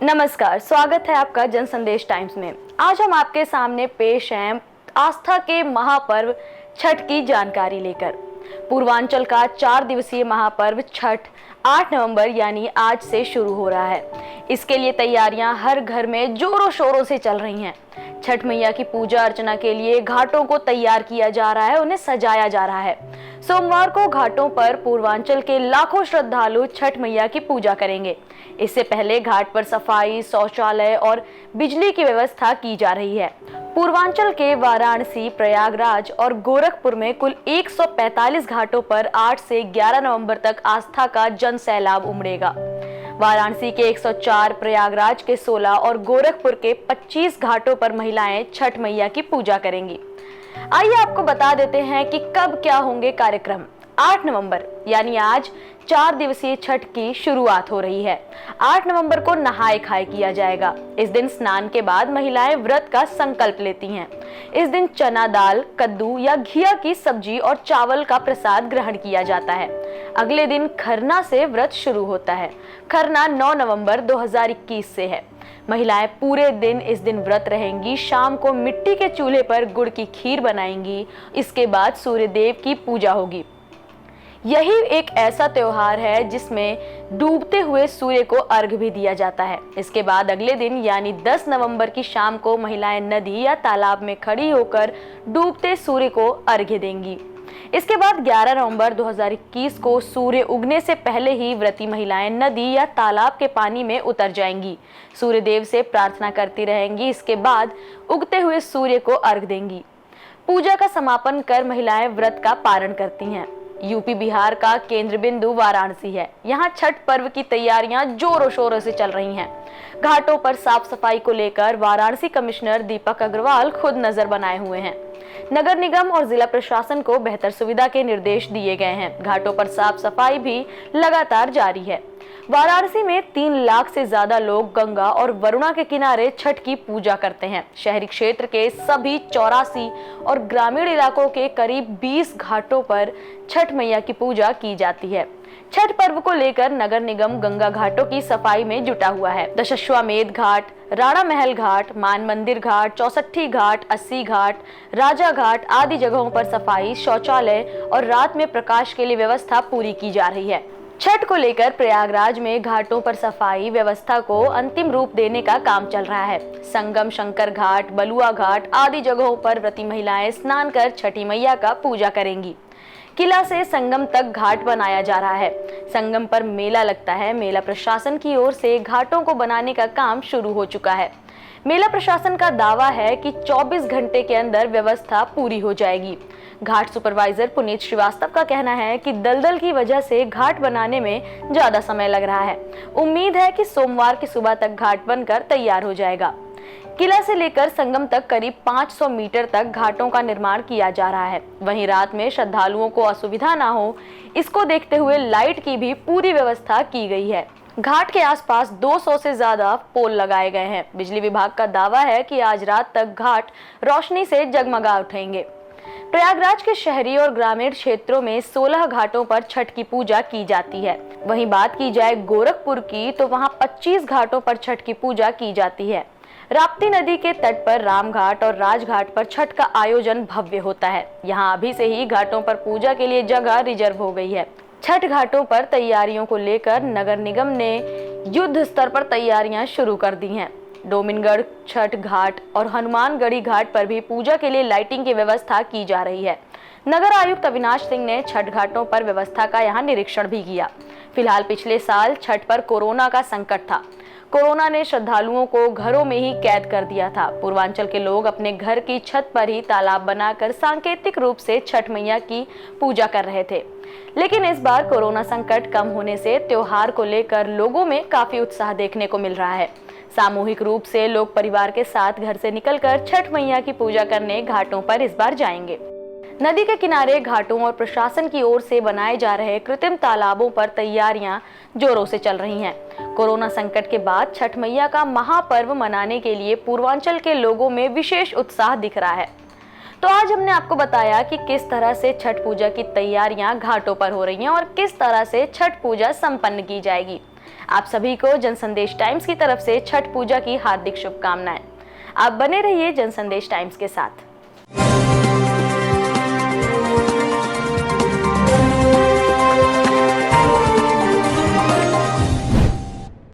नमस्कार, स्वागत है आपका जन संदेश टाइम्स में। आज हम आपके सामने पेश हैं आस्था के महापर्व छठ की जानकारी लेकर। पूर्वांचल का 4 दिवसीय महापर्व छठ 8 नवंबर यानी आज से शुरू हो रहा है। इसके लिए तैयारियां हर घर में जोरों शोरों से चल रही हैं। छठ मैया की पूजा अर्चना के लिए घाटों को तैयार किया जा रहा है, उन्हें सजाया जा रहा है। सोमवार को घाटों पर पूर्वांचल के लाखों श्रद्धालु छठ मैया की पूजा करेंगे। इससे पहले घाट पर सफाई, शौचालय और बिजली की व्यवस्था की जा रही है। पूर्वांचल के वाराणसी, प्रयागराज और गोरखपुर में कुल 145 घाटों पर 8 से 11 नवंबर तक आस्था का जन सैलाब उमड़ेगा। वाराणसी के 104, प्रयागराज के 16 और गोरखपुर के 25 घाटों पर महिलाएं छठ मैया की पूजा करेंगी। आइए आपको बता देते हैं कि कब क्या होंगे कार्यक्रम। 8 नवंबर यानी आज 4 दिवसीय छठ की शुरुआत हो रही है। 8 नवंबर को नहाय खाए किया जाएगा। इस दिन स्नान के बाद महिलाएं व्रत का संकल्प लेती हैं। इस दिन चना दाल, कद्दू या घिया की सब्जी और चावल का प्रसाद ग्रहण किया जाता है। अगले दिन खरना से व्रत शुरू होता है। खरना 9 नवंबर 2021 से है। महिलाएं पूरे दिन इस दिन व्रत रहेंगी। शाम को मिट्टी के चूल्हे पर गुड़ की खीर बनाएंगी। इसके बाद सूर्य देव की पूजा होगी। यही एक ऐसा त्योहार है जिसमें डूबते हुए सूर्य को अर्घ भी दिया जाता है। इसके बाद अगले दिन यानी 10 नवंबर की शाम को महिलाएं नदी या तालाब में खड़ी होकर डूबते सूर्य को अर्घ्य देंगी। इसके बाद 11 नवंबर 2021 को सूर्य उगने से पहले ही व्रती महिलाएं नदी या तालाब के पानी में उतर जाएंगी। सूर्य देव से प्रार्थना करती रहेंगी। इसके बाद उगते हुए सूर्य को अर्घ देंगी। पूजा का समापन कर महिलाएं व्रत का पारण करती हैं। यूपी बिहार का केंद्र बिंदु वाराणसी है। यहाँ छठ पर्व की तैयारियां जोरों शोरों से चल रही हैं। घाटों पर साफ सफाई को लेकर वाराणसी कमिश्नर दीपक अग्रवाल खुद नजर बनाए हुए हैं। नगर निगम और जिला प्रशासन को बेहतर सुविधा के निर्देश दिए गए हैं। घाटों पर साफ सफाई भी लगातार जारी है। वाराणसी में 3 लाख से ज्यादा लोग गंगा और वरुणा के किनारे छठ की पूजा करते हैं। शहरी क्षेत्र के सभी 84 और ग्रामीण इलाकों के करीब 20 घाटों पर छठ मैया की पूजा की जाती है। छठ पर्व को लेकर नगर निगम गंगा घाटों की सफाई में जुटा हुआ है। दशाश्वमेध घाट, राणा महल घाट, मान मंदिर घाट, चौसठी घाट, 80 घाट, राजा घाट आदि जगहों पर सफाई, शौचालय और रात में प्रकाश के लिए व्यवस्था पूरी की जा रही है। छठ को लेकर प्रयागराज में घाटों पर सफाई व्यवस्था को अंतिम रूप देने का काम चल रहा है। संगम, शंकर घाट, बलुआ घाट आदि जगहों पर व्रती महिलाएं स्नान कर छठी मैया का पूजा करेंगी। किला से संगम तक घाट बनाया जा रहा है। संगम पर मेला लगता है। मेला प्रशासन की ओर से घाटों को बनाने का काम शुरू हो चुका है। मेला प्रशासन का दावा है कि 24 घंटे के अंदर व्यवस्था पूरी हो जाएगी। घाट सुपरवाइजर पुनीत श्रीवास्तव का कहना है कि दलदल की वजह से घाट बनाने में ज्यादा समय लग रहा है। उम्मीद है कि सोमवार की सुबह तक घाट बनकर तैयार हो जाएगा। किला से लेकर संगम तक करीब 500 मीटर तक घाटों का निर्माण किया जा रहा है। वहीं रात में श्रद्धालुओं को असुविधा ना हो, इसको देखते हुए लाइट की भी पूरी व्यवस्था की गई है। घाट के आसपास 200 से ज्यादा पोल लगाए गए हैं। बिजली विभाग का दावा है कि आज रात तक घाट रोशनी से जगमगा उठेंगे। प्रयागराज के शहरी और ग्रामीण क्षेत्रों में 16 घाटों पर छठ की पूजा की जाती है। वहीं बात की जाए गोरखपुर की तो वहां 25 घाटों पर छठ की पूजा की जाती है। राप्ती नदी के तट पर रामघाट और राजघाट पर छठ का आयोजन भव्य होता है। यहाँ अभी से ही घाटों पर पूजा के लिए जगह रिजर्व हो गई है। छठ घाटों पर तैयारियों को लेकर नगर निगम ने युद्ध स्तर पर तैयारियां शुरू कर दी हैं। डोमिनगढ़ छठ घाट और हनुमानगढ़ी घाट पर भी पूजा के लिए लाइटिंग की व्यवस्था की जा रही है। नगर आयुक्त अविनाश सिंह ने छठ घाटों पर व्यवस्था का यहां निरीक्षण भी किया। फिलहाल पिछले साल छठ पर कोरोना का संकट था। कोरोना ने श्रद्धालुओं को घरों में ही कैद कर दिया था। पूर्वांचल के लोग अपने घर की छत पर ही तालाब बनाकर सांकेतिक रूप से छठ मैया की पूजा कर रहे थे। लेकिन इस बार कोरोना संकट कम होने से त्योहार को लेकर लोगों में काफी उत्साह देखने को मिल रहा है। सामूहिक रूप से लोग परिवार के साथ घर से निकलकर छठ मैया की पूजा करने घाटों पर इस बार जाएंगे। नदी के किनारे घाटों और प्रशासन की ओर से बनाए जा रहे कृत्रिम तालाबों पर तैयारियां जोरों से चल रही हैं। कोरोना संकट के बाद छठ मैया का महापर्व मनाने के लिए पूर्वांचल के लोगों में विशेष उत्साह दिख रहा है। तो आज हमने आपको बताया कि किस तरह से छठ पूजा की तैयारियां घाटों पर हो रही हैं और किस तरह से छठ पूजा संपन्न की जाएगी। आप सभी को जनसंदेश टाइम्स की तरफ से छठ पूजा की हार्दिक शुभकामनाएं। आप बने रहिए जनसंदेश टाइम्स के साथ।